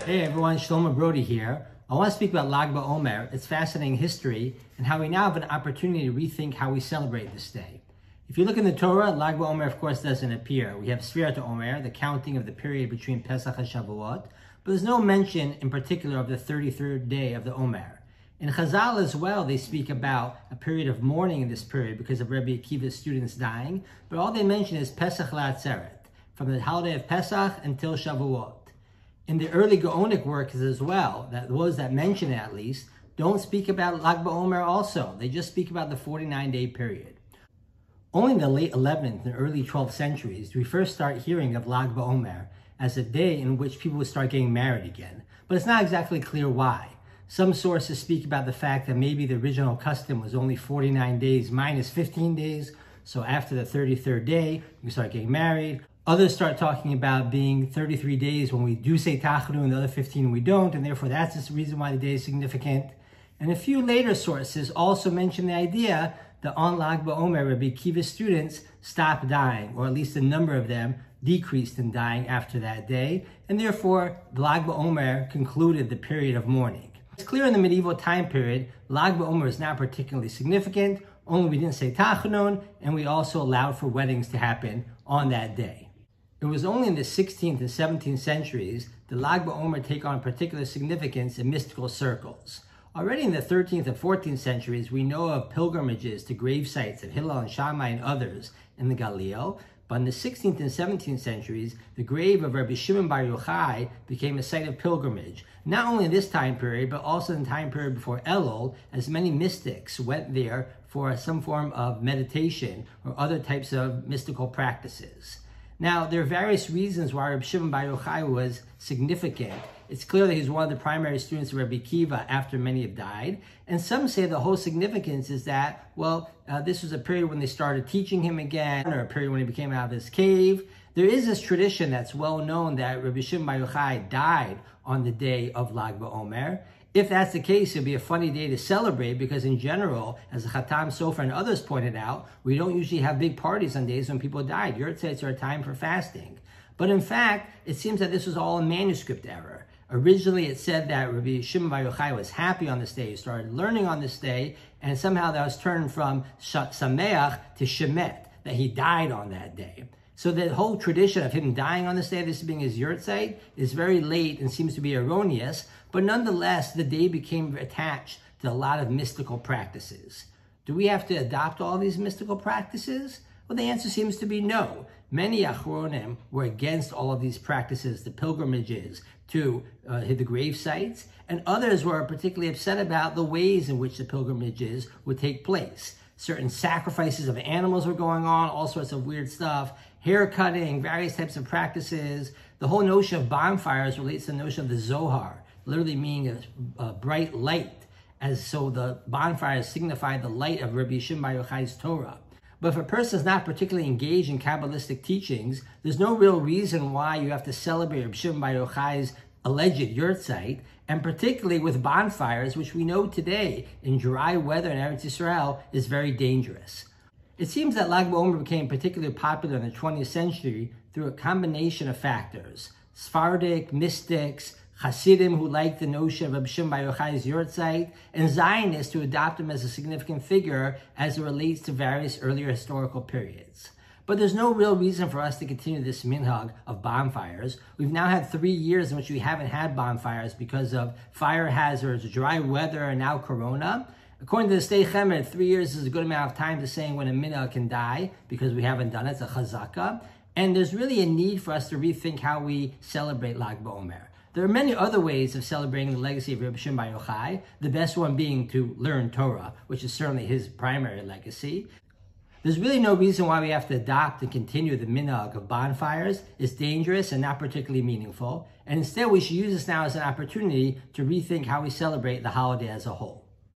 Hey everyone, Shlomo Brody here. I want to speak about Lag Ba-Omer, its fascinating history, and how we now have an opportunity to rethink how we celebrate this day. If you look in the Torah, Lag Ba-Omer of course doesn't appear. We have Sfirat ha-omer, the counting of the period between Pesach and Shavuot, but there's no mention in particular of the 33rd day of the Omer. In Chazal as well, they speak about a period of mourning in this period because of Rabbi Akiva's students dying, but all they mention is Pesach la'atzeret, from the holiday of Pesach until Shavuot. In the early Gaonic works as well, those that mention it at least, don't speak about Lag Ba-Omer also. They just speak about the 49-day period. Only in the late 11th and early 12th centuries do we first start hearing of Lag Ba-Omer as a day in which people would start getting married again. But it's not exactly clear why. Some sources speak about the fact that maybe the original custom was only 49 days minus 15 days, so after the 33rd day, we start getting married. Others start talking about being 33 days when we do say Tachanun, and the other 15 we don't, and therefore that's the reason why the day is significant. And a few later sources also mention the idea that on Lag Ba-Omer, Rabbi Akiva's students stopped dying, or at least a number of them decreased in dying after that day, and therefore Lag Ba-Omer concluded the period of mourning. It's clear in the medieval time period, Lag Ba-Omer is not particularly significant, only we didn't say Tachanun, and we also allowed for weddings to happen on that day. It was only in the 16th and 17th centuries that Lag Ba-Omer take on particular significance in mystical circles. Already in the 13th and 14th centuries, we know of pilgrimages to grave sites of Hillel and Shammai and others in the Galil, but in the 16th and 17th centuries, the grave of Rabbi Shimon bar Yochai became a site of pilgrimage, not only in this time period, but also in the time period before Elul, as many mystics went there for some form of meditation or other types of mystical practices. Now, there are various reasons why Rabbi Shimon bar Yochai was significant. It's clear that he's one of the primary students of Rabbi Akiva after many have died. And some say the whole significance is that, this was a period when they started teaching him again, or a period when he became out of his cave. There is this tradition that's well known that Rabbi Shimon bar Yochai died on the day of Lag Ba-Omer. If that's the case, it'd be a funny day to celebrate because in general, as the Khatam Sofer and others pointed out, we don't usually have big parties on days when people died. Yortzeits are a time for fasting. But in fact, it seems that this was all a manuscript error. Originally, it said that Rabbi Shimon bar Yochai was happy on this day. He started learning on this day, and somehow that was turned from Sameach to Shemet, that he died on that day. So the whole tradition of him dying on this day, this being his Yortzeit, is very late and seems to be erroneous, but nonetheless, the day became attached to a lot of mystical practices. Do we have to adopt all these mystical practices? Well, the answer seems to be no. Many Achronim were against all of these practices, the pilgrimages to the grave sites, and others were particularly upset about the ways in which the pilgrimages would take place. Certain sacrifices of animals were going on, all sorts of weird stuff, hair cutting, various types of practices. The whole notion of bonfires relates to the notion of the Zohar, literally meaning a bright light, as so the bonfires signify the light of Rabbi Shimon bar Yochai's Torah. But if a person is not particularly engaged in Kabbalistic teachings, there's no real reason why you have to celebrate Rabbi Shimon bar Yochai's alleged Yortzeit, and particularly with bonfires, which we know today in dry weather in Eretz Yisrael is very dangerous. It seems that Lag Ba-Omer became particularly popular in the 20th century through a combination of factors. Sephardic, mystics, Hasidim who liked the notion of Rabbi Shimon bar Yochai's Yortzeit, and Zionists who adopt him as a significant figure as it relates to various earlier historical periods. But there's no real reason for us to continue this minhag of bonfires. We've now had 3 years in which we haven't had bonfires because of fire hazards, dry weather, and now corona. According to the Sdei Chemer, 3 years is a good amount of time to saying when a minhag can die because we haven't done it. It's a chazaka. And there's really a need for us to rethink how we celebrate Lag Ba-Omer. There are many other ways of celebrating the legacy of Rabbi Shimon bar Yochai, the best one being to learn Torah, which is certainly his primary legacy. There's really no reason why we have to adopt and continue the minhag of bonfires. It's dangerous and not particularly meaningful. And instead, we should use this now as an opportunity to rethink how we celebrate the holiday as a whole.